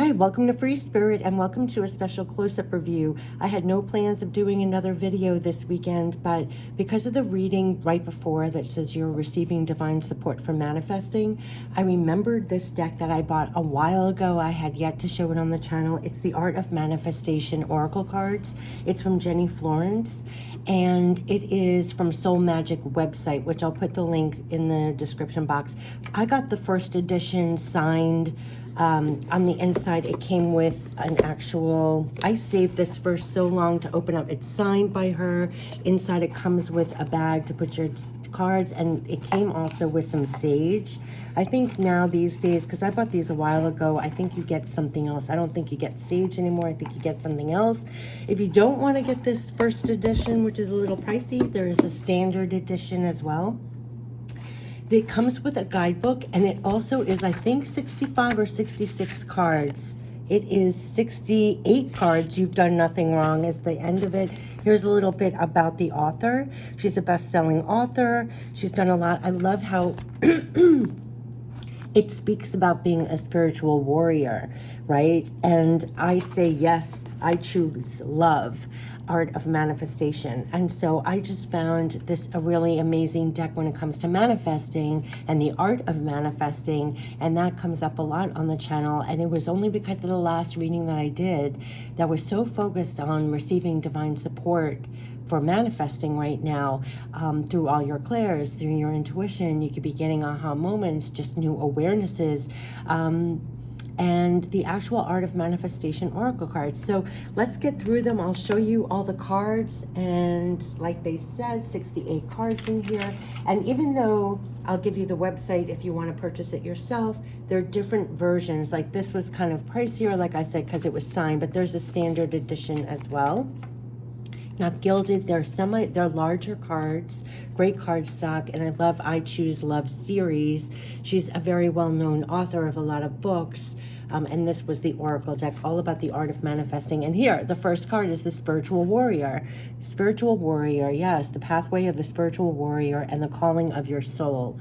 Hi, welcome to Free Spirit and welcome to a special close-up review. I had no plans of doing another video this weekend, but because of the reading right before that says you're receiving divine support for manifesting, I remembered this deck that I bought a while ago. I had yet to show it on the channel. It's the Art of Manifestation Oracle cards. It's from Florence, and it is from Soul Magic website, which I'll put the link in the description box. I got the first edition signed. On the inside, it came with an actual, I saved this for so long to open up. It's signed by her. Inside, it comes with a bag to put your cards, and it came also with some sage. I think now these days, because I bought these a while ago, I think you get something else. I don't think you get sage anymore. I think you get something else. If you don't want to get this first edition, which is a little pricey, there is a standard edition as well. It comes with a guidebook, and it also is, I think, 65 or 66 cards. It is 68 cards. You've done nothing wrong is the end of it. Here's a little bit about the author. She's a best-selling author. She's done a lot. I love how it speaks about being a spiritual warrior, right? And I say, yes, I choose love, Art of Manifestation. And so I just found this a really amazing deck when it comes to manifesting and the art of manifesting. And that comes up a lot on the channel. And it was only because of the last reading that I did that was so focused on receiving divine support for manifesting right now, through all your clairs, through your intuition. You could be getting aha moments, just new awarenesses, and the actual Art of Manifestation Oracle cards. So let's get through them. I'll show you all the cards, and like they said, 68 cards in here. And even though I'll give you the website if you want to purchase it yourself, there are different versions. Like this was kind of pricier, like I said, because it was signed, but there's a standard edition as well. Not gilded, they're larger cards, great card stock, and I love I Choose Love series. She's a very well-known author of a lot of books, and this was the Oracle deck, all about the art of manifesting. And here, the first card is the Spiritual Warrior. Spiritual Warrior, yes, the pathway of the spiritual warrior and the calling of your soul.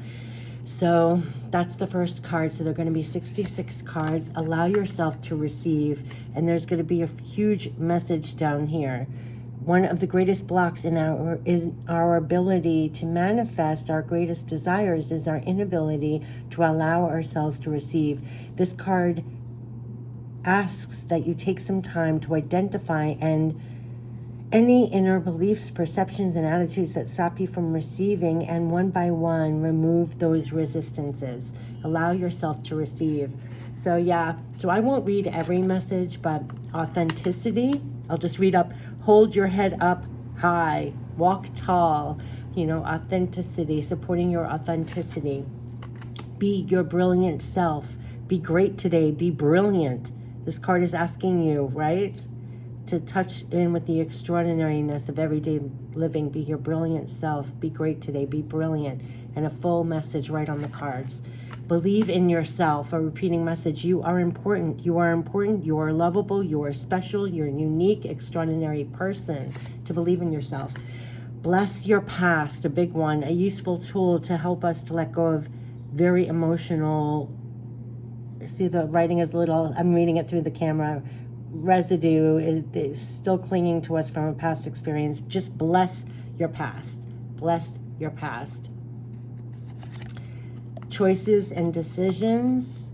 So that's the first card. So they're going to be 66 cards. Allow yourself to receive, and there's going to be a huge message down here. One of the greatest blocks in our ability to manifest our greatest desires is our inability to allow ourselves to receive. This card asks that you take some time to identify any inner beliefs, perceptions, and attitudes that stop you from receiving, and one by one, remove those resistances. Allow yourself to receive. So yeah, so I won't read every message, but authenticity, I'll just read up. Hold your head up high, walk tall, authenticity, supporting your authenticity. Be your brilliant self. Be great today, be brilliant. This card is asking you, right? To touch in with the extraordinariness of everyday living. Be your brilliant self. Be great today. Be brilliant. And a full message right on the cards. Believe in yourself. A repeating message. You are important. You are important. You are lovable. You are special. You're a unique, extraordinary person. To believe in yourself. Bless your past. A big one. A useful tool to help us to let go of very emotional. See, the writing is little. I'm reading it through the camera. Residue is still clinging to us from a past experience. Just bless your past. Bless your past. Choices and decisions.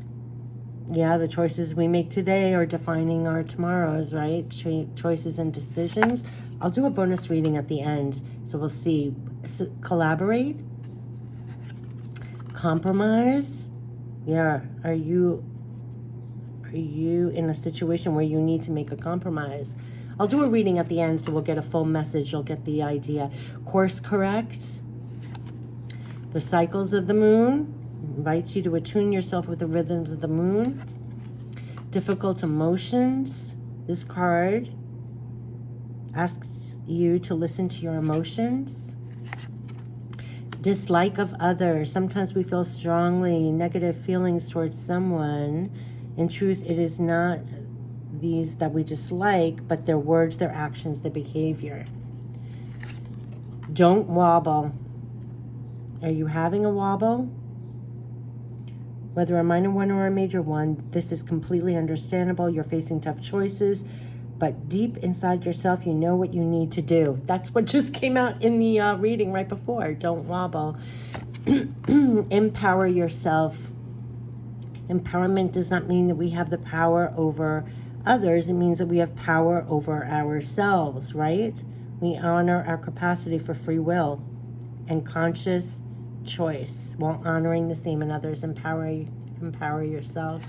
Yeah, the choices we make today are defining our tomorrows, right? Choices and decisions. I'll do a bonus reading at the end, so we'll see. Collaborate. Compromise. Yeah, are you in a situation where you need to make a compromise? I'll do a reading at the end, so we'll get a full message. You'll get the idea. Course correct. The cycles of the moon invites you to attune yourself with the rhythms of the moon. Difficult emotions. This card asks you to listen to your emotions. Dislike of others. Sometimes we feel strongly negative feelings towards someone. In truth, it is not these that we dislike, but their words, their actions, their behavior. Don't wobble. Are you having a wobble? Whether a minor one or a major one, this is completely understandable. You're facing tough choices, but deep inside yourself, you know what you need to do. That's what just came out in the reading right before. Don't wobble. Empower yourself. Empowerment does not mean that we have the power over others. It means that we have power over ourselves, right? We honor our capacity for free will and conscious choice while honoring the same in others. Empower yourself.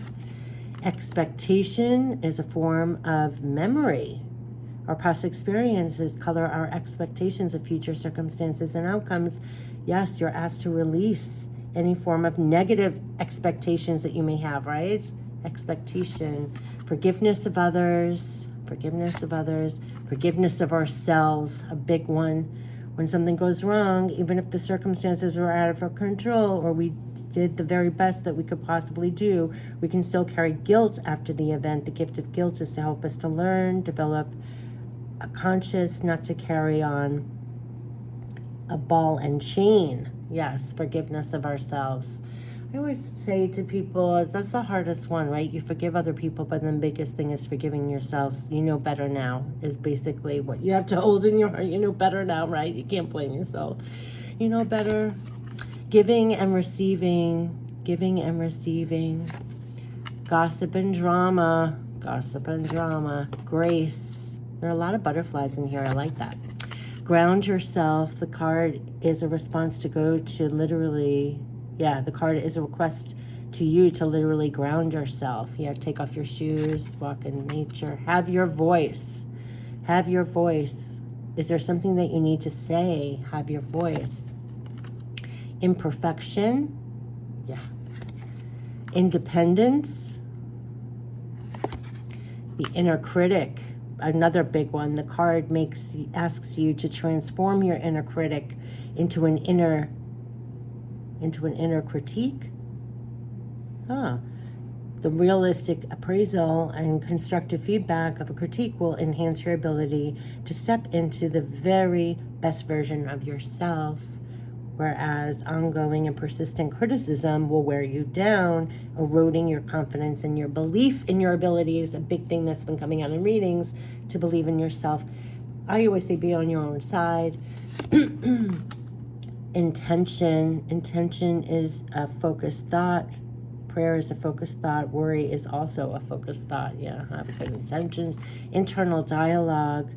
Expectation is a form of memory. Our past experiences color our expectations of future circumstances and outcomes. Yes, you're asked to release any form of negative expectations that you may have, right? Expectation. Forgiveness of others. Forgiveness of ourselves, a big one. When something goes wrong, even if the circumstances were out of our control or we did the very best that we could possibly do, we can still carry guilt after the event. The gift of guilt is to help us to learn, develop a conscience, not to carry on a ball and chain. Yes, forgiveness of ourselves. I always say to people, that's the hardest one, right? You forgive other people, but then the biggest thing is forgiving yourselves. You know better now is basically what you have to hold in your heart. You know better now, right? You can't blame yourself. You know better. Giving and receiving. Giving and receiving. Gossip and drama. Gossip and drama. Grace. There are a lot of butterflies in here. I like that. Ground yourself. The card is a response to go to literally... Yeah, the card is a request to you to literally ground yourself. Yeah, take off your shoes, walk in nature. Have your voice. Have your voice. Is there something that you need to say? Have your voice. Imperfection. Yeah. Independence. The inner critic. Another big one. The card asks you to transform your inner critic into an inner critique. The realistic appraisal and constructive feedback of a critique will enhance your ability to step into the very best version of yourself, whereas ongoing and persistent criticism will wear you down, eroding your confidence and your belief in your abilities. A big thing that's been coming out in readings, to believe in yourself. I always say be on your own side. Intention is a focused thought. Prayer is a focused thought. Worry is also a focused thought. Yeah, have good intentions. Internal dialogue.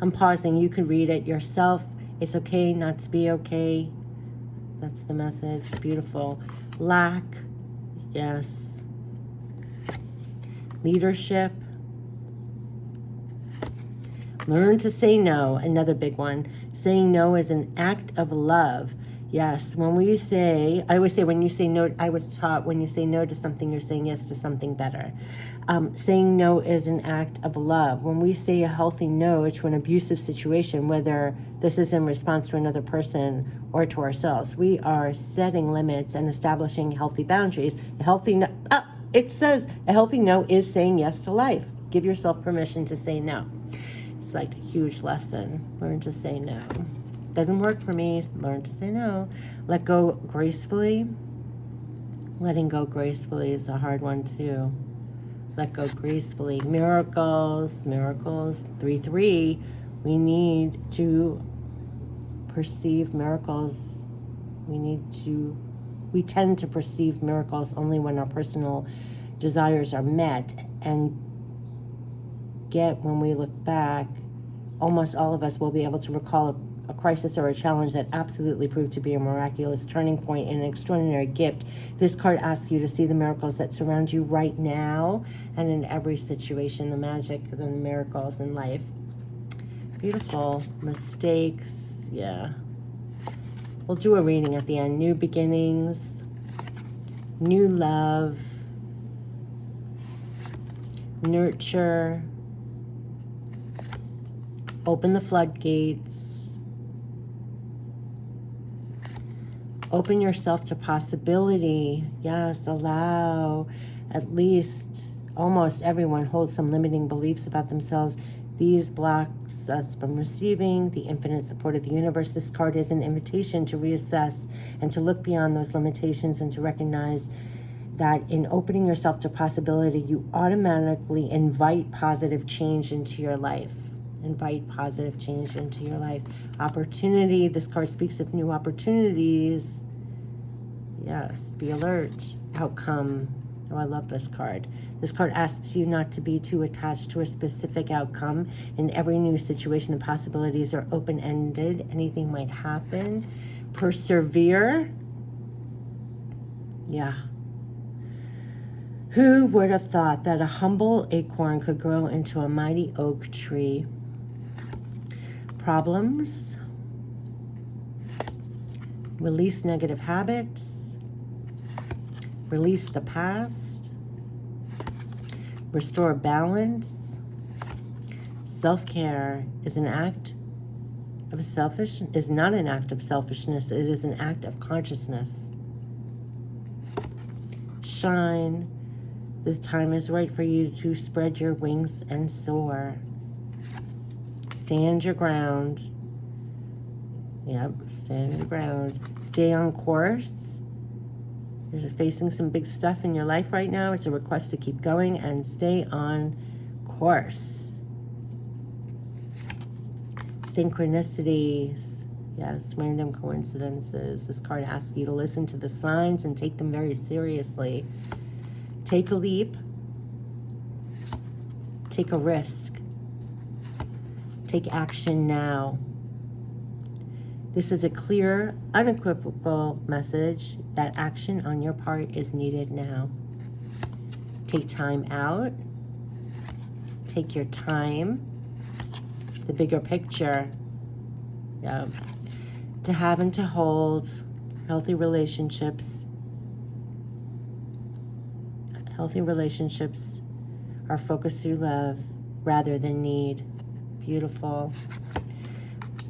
I'm pausing. You could read it yourself. It's okay not to be okay. That's the message. Beautiful. Lack. Yes. Leadership. Learn to say no. Another big one. Saying no is an act of love. Yes, I always say when you say no, I was taught when you say no to something, you're saying yes to something better. Saying no is an act of love. When we say a healthy no to an abusive situation, whether this is in response to another person or to ourselves, we are setting limits and establishing healthy boundaries. It says a healthy no is saying yes to life. Give yourself permission to say no. It's like a huge lesson. Learn to say no. Doesn't work for me. Learn to say no. Let go gracefully. Letting go gracefully is a hard one too. Let go gracefully. Miracles. 3-3. We need to perceive miracles. We tend to perceive miracles only when our personal desires are met, and when we look back, almost all of us will be able to recall a crisis or a challenge that absolutely proved to be a miraculous turning point and an extraordinary gift. This card asks you to see the miracles that surround you right now and in every situation, the magic and the miracles in life. Beautiful. Mistakes. Yeah. We'll do a reading at the end. New beginnings. New love. Nurture. Open the floodgates. Open yourself to possibility. Yes, allow. At least almost everyone holds some limiting beliefs about themselves. These blocks us from receiving the infinite support of the universe. This card is an invitation to reassess and to look beyond those limitations and to recognize that in opening yourself to possibility, you automatically invite positive change into your life. Invite positive change into your life. Opportunity. This card speaks of new opportunities. Yes, be alert. Outcome. Oh, I love this card. This card asks you not to be too attached to a specific outcome. In every new situation, the possibilities are open-ended. Anything might happen. Persevere. Yeah. Who would have thought that a humble acorn could grow into a mighty oak tree? Problems. Release negative habits. Release the past. Restore balance. Self-care is an act of is not an act of selfishness. It is an act of consciousness. Shine. The time is right for you to spread your wings and soar. Stand your ground. Yep, stand your ground. Stay on course. You're facing some big stuff in your life right now. It's a request to keep going and stay on course. Synchronicities. Yes, random coincidences. This card asks you to listen to the signs and take them very seriously. Take a leap. Take a risk. Take action now. This is a clear, unequivocal message that action on your part is needed now. Take time out. Take your time. The bigger picture. Yeah. To have and to hold healthy relationships. Healthy relationships are focused through love rather than need. Beautiful.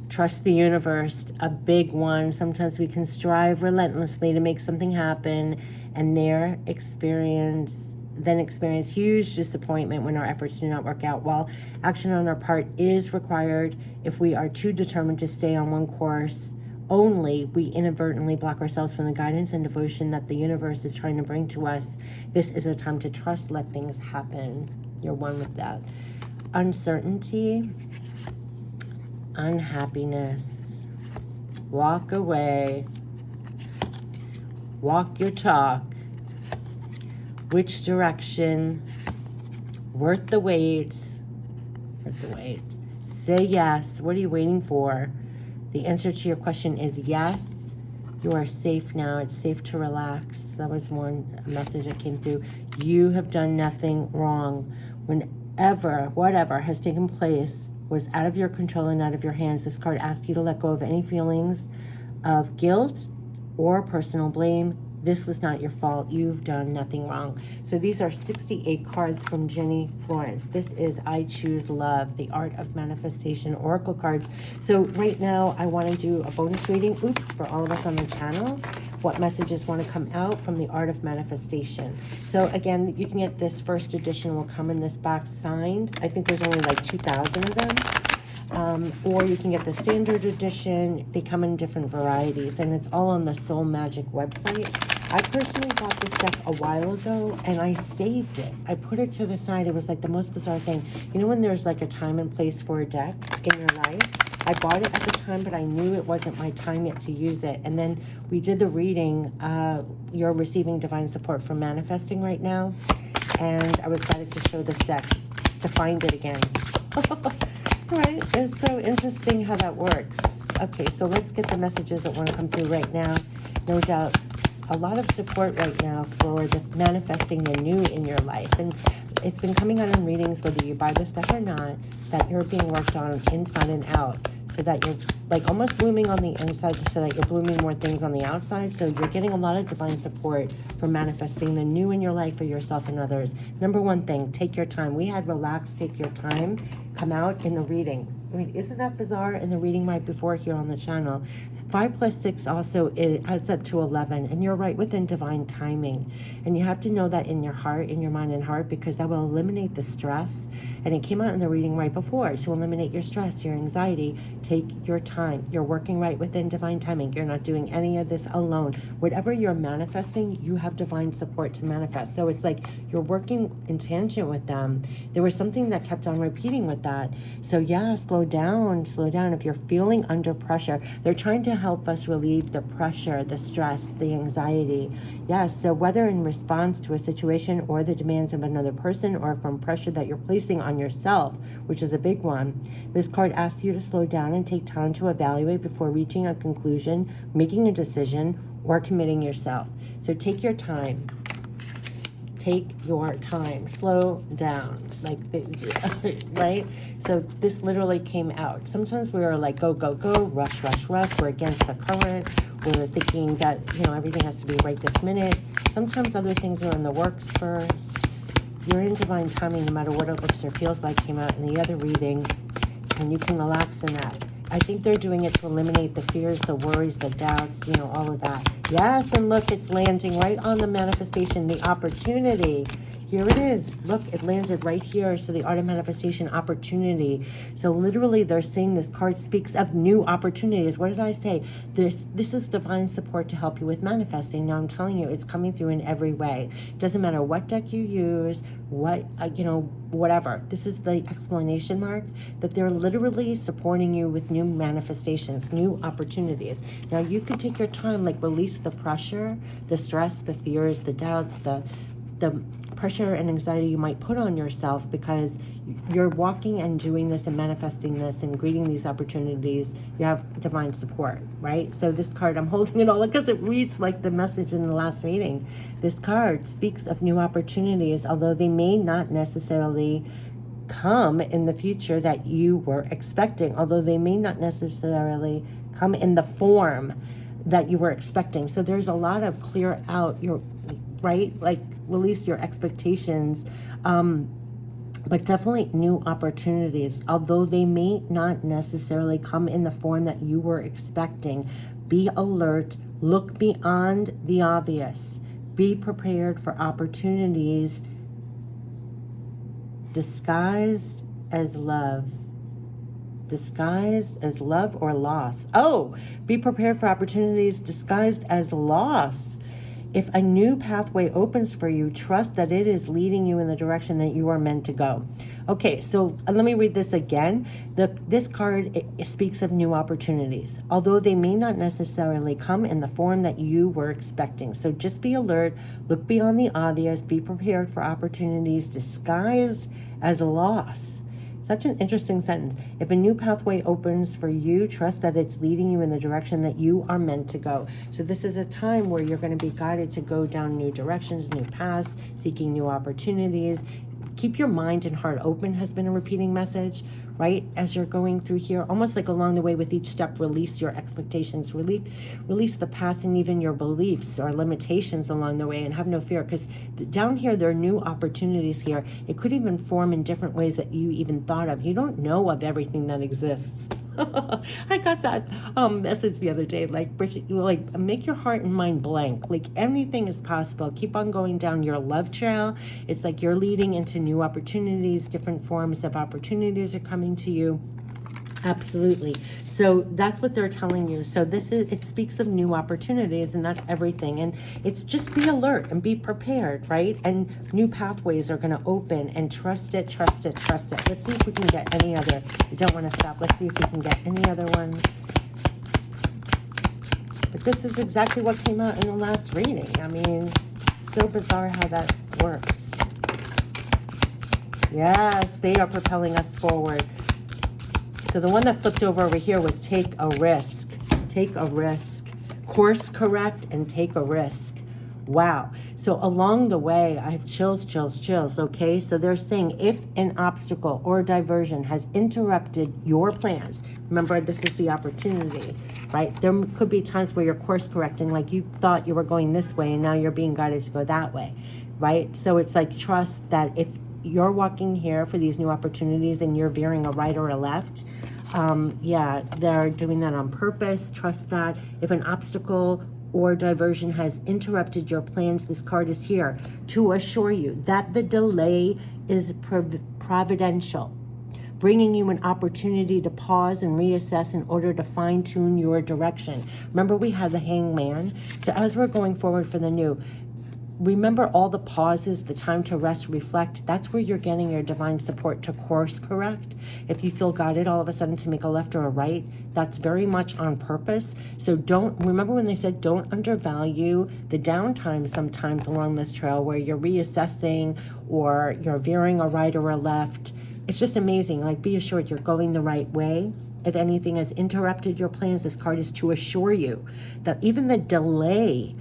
Trust the universe, a big one. Sometimes we can strive relentlessly to make something happen and then experience huge disappointment when our efforts do not work out. While action on our part is required, if we are too determined to stay on one course only, we inadvertently block ourselves from the guidance and devotion that the universe is trying to bring to us. This is a time to trust, let things happen. You're one with that. Uncertainty. Unhappiness. Walk away. Walk your talk. Which direction? Worth the wait. Worth the wait. Say yes. What are you waiting for? The answer to your question is yes. You are safe now. It's safe to relax. That was one message that came through. You have done nothing wrong. Whatever has taken place was out of your control and out of your hands. This card asks you to let go of any feelings of guilt or personal blame. This was not your fault. You've done nothing wrong. So these are 68 cards from Jenny Florence. This is I Choose Love, the Art of Manifestation Oracle cards. So right now I want to do a bonus reading, for all of us on the channel. What messages want to come out from the Art of Manifestation. So again, you can get this first edition, will come in this box signed. I think there's only like 2,000 of them. Or you can get the standard edition. They come in different varieties, and it's all on the Soul Magic website. I personally bought this deck a while ago, and I saved it. I put it to the side. It was like the most bizarre thing. You know when there's like a time and place for a deck in your life? I bought it at the time, but I knew it wasn't my time yet to use it. And then we did the reading. You're receiving divine support for manifesting right now. And I was excited to show this deck, to find it again. Right? It's so interesting how that works. Okay, so let's get the messages that want to come through right now. No doubt, a lot of support right now for the manifesting the new in your life. And it's been coming out in readings, whether you buy this deck or not, that you're being worked on inside and out. So that you're like almost blooming on the inside so that you're blooming more things on the outside. So you're getting a lot of divine support for manifesting the new in your life for yourself and others. Number one thing, take your time. We had relax, take your time come out in the reading. I mean, isn't that bizarre? In the reading right before here on the channel, 5 plus 6 also adds up to 11, and you're right within divine timing. And you have to know that in your heart, in your mind and heart, because that will eliminate the stress. And it came out in the reading right before. So eliminate your stress, your anxiety. Take your time. You're working right within divine timing. You're not doing any of this alone. Whatever you're manifesting, you have divine support to manifest. So it's like you're working in tangent with them. There was something that kept on repeating with that. So yeah, slow down, slow down. If you're feeling under pressure, they're trying to help us relieve the pressure, the stress, the anxiety. Yes, so whether in response to a situation or the demands of another person, or from pressure that you're placing on yourself, which is a big one, this card asks you to slow down and take time to evaluate before reaching a conclusion, making a decision, or committing yourself. So take your time. Take your time. Slow down. Like, right? So this literally came out. Sometimes we are like, go, go, go, rush, rush, rush. We're against the current. We're thinking that, everything has to be right this minute. Sometimes other things are in the works first. You're in divine timing, no matter what it looks or feels like, came out in the other reading. And you can relax in that. I think they're doing it to eliminate the fears, the worries, the doubts, all of that. Yes, and look, it's landing right on the manifestation, the opportunity. Here it is. Look, it landed right here. So the art of manifestation, opportunity. So literally they're saying this card speaks of new opportunities. What did I say? This is divine support to help you with manifesting. Now I'm telling you, it's coming through in every way. It doesn't matter what deck you use, whatever. This is the exclamation mark, that they're literally supporting you with new manifestations, new opportunities. Now you could take your time, like release the pressure, the stress, the fears, the doubts, the pressure and anxiety you might put on yourself, because you're walking and doing this and manifesting this and greeting these opportunities. You have divine support, right? So this card, I'm holding it all because it reads like the message in the last reading. This card speaks of new opportunities, although they may not necessarily come in the future that you were expecting, although they may not necessarily come in the form that you were expecting. So there's a lot of clear out your, right? Like release your expectations, but definitely new opportunities, although they may not necessarily come in the form that you were expecting. Be alert, look beyond the obvious, be prepared for opportunities disguised as love. Disguised as love or loss. Oh, be prepared for opportunities disguised as loss. If a new pathway opens for you, trust that it is leading you in the direction that you are meant to go. Okay, so let me read this again. This card, it speaks of new opportunities, although they may not necessarily come in the form that you were expecting. So just be alert, look beyond the obvious, be prepared for opportunities disguised as a loss. Such an interesting sentence. If a new pathway opens for you, trust that it's leading you in the direction that you are meant to go. So this is a time where you're going to be guided to go down new directions, new paths, seeking new opportunities. Keep your mind and heart open has been a repeating message, right? As you're going through here, almost like along the way with each step, release your expectations, release the past and even your beliefs or limitations along the way, and have no fear, because down here, there are new opportunities here. It could even form in different ways that you even thought of. You don't know of everything that exists. I got that message the other day, like, Bridget, make your heart and mind blank. Like, anything is possible. Keep on going down your love trail. It's like you're leading into new opportunities, different forms of opportunities are coming to you. Absolutely. So that's what they're telling you. So it speaks of new opportunities, and that's everything. And it's just be alert and be prepared, right? And new pathways are going to open, and trust it, trust it, trust it. Let's see if we can get any other. I don't want to stop. Let's see if we can get any other ones. But this is exactly what came out in the last reading. I mean, it's so bizarre how that works. Yes, they are propelling us forward. So the one that flipped over here was take a risk. Take a risk. Course correct and take a risk. Wow. So along the way, I have chills, chills, chills. Okay. So they're saying if an obstacle or diversion has interrupted your plans, remember, this is the opportunity, right? There could be times where you're course correcting, like you thought you were going this way and now you're being guided to go that way, right? So it's like, trust that if you're walking here for these new opportunities and you're veering a right or a left, Yeah, they're doing that on purpose. Trust that. If an obstacle or diversion has interrupted your plans, this card is here to assure you that the delay is providential, bringing you an opportunity to pause and reassess in order to fine-tune your direction. Remember, we have the Hangman. So as we're going forward for the new, remember all the pauses, the time to rest, reflect. That's where you're getting your divine support to course correct. If you feel guided all of a sudden to make a left or a right, that's very much on purpose. So remember when they said don't undervalue the downtime sometimes along this trail where you're reassessing or you're veering a right or a left. It's just amazing. Like, be assured you're going the right way. If anything has interrupted your plans, this card is to assure you that even the delay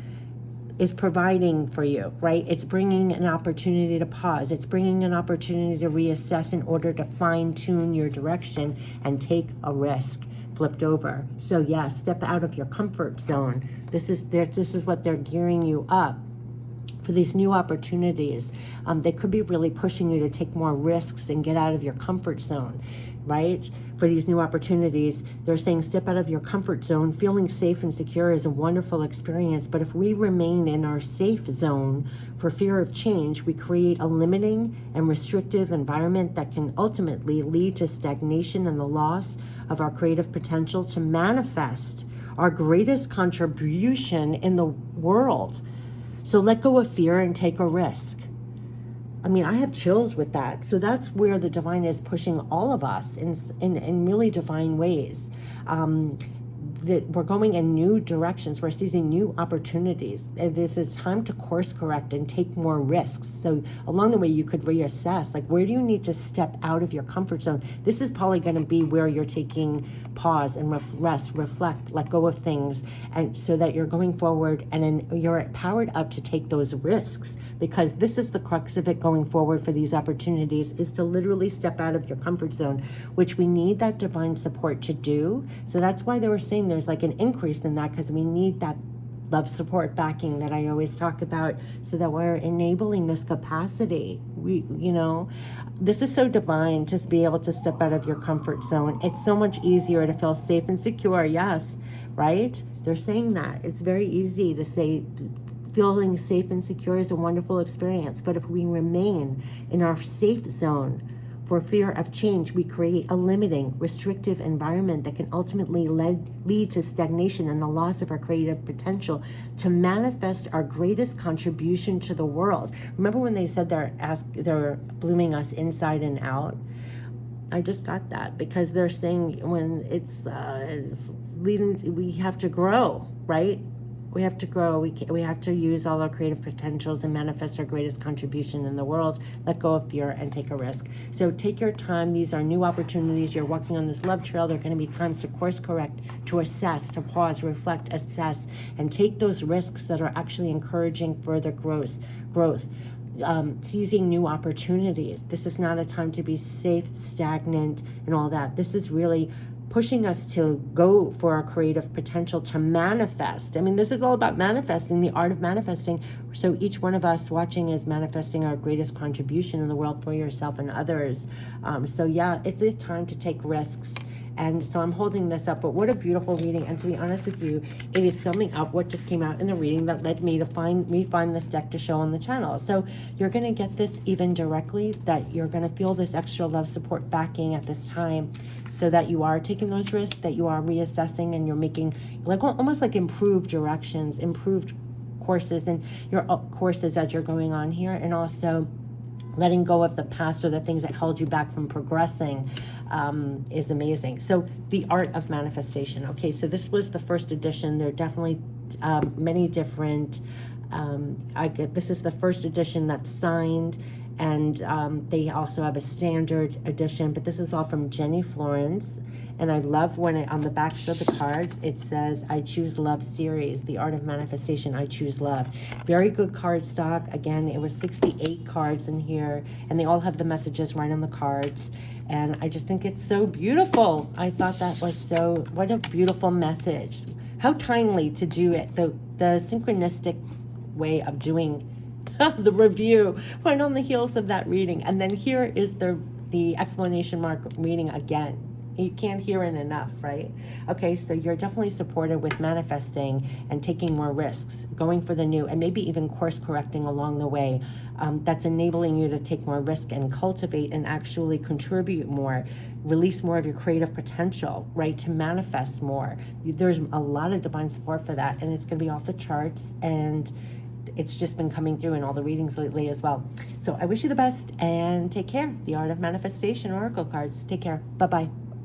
is providing for you, right? It's bringing an opportunity to pause. It's bringing an opportunity to reassess in order to fine-tune your direction and take a risk. Flipped over. So yeah, step out of your comfort zone. This is what they're gearing you up for these new opportunities. They could be really pushing you to take more risks and get out of your comfort zone, right? For these new opportunities, they're saying step out of your comfort zone. Feeling safe and secure is a wonderful experience, but if we remain in our safe zone for fear of change, we create a limiting and restrictive environment that can ultimately lead to stagnation and the loss of our creative potential to manifest our greatest contribution in the world. So let go of fear and take a risk. I mean, I have chills with that. So that's where the divine is pushing all of us in really divine ways. That we're going in new directions. We're seizing new opportunities. This is time to course correct and take more risks. So along the way, you could reassess, like, where do you need to step out of your comfort zone? This is probably going to be where you're taking pause and rest, reflect, let go of things, and so that you're going forward and then you're powered up to take those risks, because this is the crux of it going forward for these opportunities, is to literally step out of your comfort zone, which we need that divine support to do. So that's why they were saying there's like an increase in that, because we need that love support backing that I always talk about, so that we're enabling this capacity. This is so divine, just be able to step out of your comfort zone. It's so much easier to feel safe and secure. Yes, right? They're saying that it's very easy to say feeling safe and secure is a wonderful experience, but if we remain in our safe zone for fear of change, we create a limiting, restrictive environment that can ultimately lead to stagnation and the loss of our creative potential to manifest our greatest contribution to the world. Remember when they said they're blooming us inside and out? I just got that, because they're saying when it's leading, we have to grow, right? We have to grow. We have to use all our creative potentials and manifest our greatest contribution in the world. Let go of fear and take a risk. So take your time. These are new opportunities. You're walking on this love trail. There are going to be times to course correct, to assess, to pause, reflect, assess, and take those risks that are actually encouraging further growth. Seizing new opportunities. This is not a time to be safe, stagnant, and all that. This is really pushing us to go for our creative potential, to manifest. I mean, this is all about manifesting, the art of manifesting. So each one of us watching is manifesting our greatest contribution in the world for yourself and others. So yeah, it's a time to take risks. And so I'm holding this up, but what a beautiful reading. And to be honest with you, it is summing up what just came out in the reading that led me to find this deck to show on the channel. So you're going to get this even directly, that you're going to feel this extra love support backing at this time, so that you are taking those risks, that you are reassessing, and you're making like almost like improved directions, improved courses, and your courses as you're going on here, and also letting go of the past or the things that held you back from progressing is amazing. So the art of manifestation. Okay, so this was the first edition. There are definitely many different, this is the first edition that's signed, and they also have a standard edition, but this is all from Jenny Florence. And I love when on the backs of the cards, it says, I choose love series, the art of manifestation, I choose love. Very good card stock. Again, it was 68 cards in here, and they all have the messages right on the cards. And I just think it's so beautiful. I thought that was what a beautiful message. How timely to do it, the synchronistic way of doing the review, right on the heels of that reading. And then here is the explanation mark reading again. You can't hear it enough, right? Okay, so you're definitely supported with manifesting and taking more risks, going for the new, and maybe even course correcting along the way. That's enabling you to take more risk and cultivate and actually contribute more, release more of your creative potential, right? To manifest more. There's a lot of divine support for that, and it's going to be off the charts, and it's just been coming through in all the readings lately as well. So I wish you the best and take care. The Art of Manifestation Oracle cards. Take care. Bye-bye.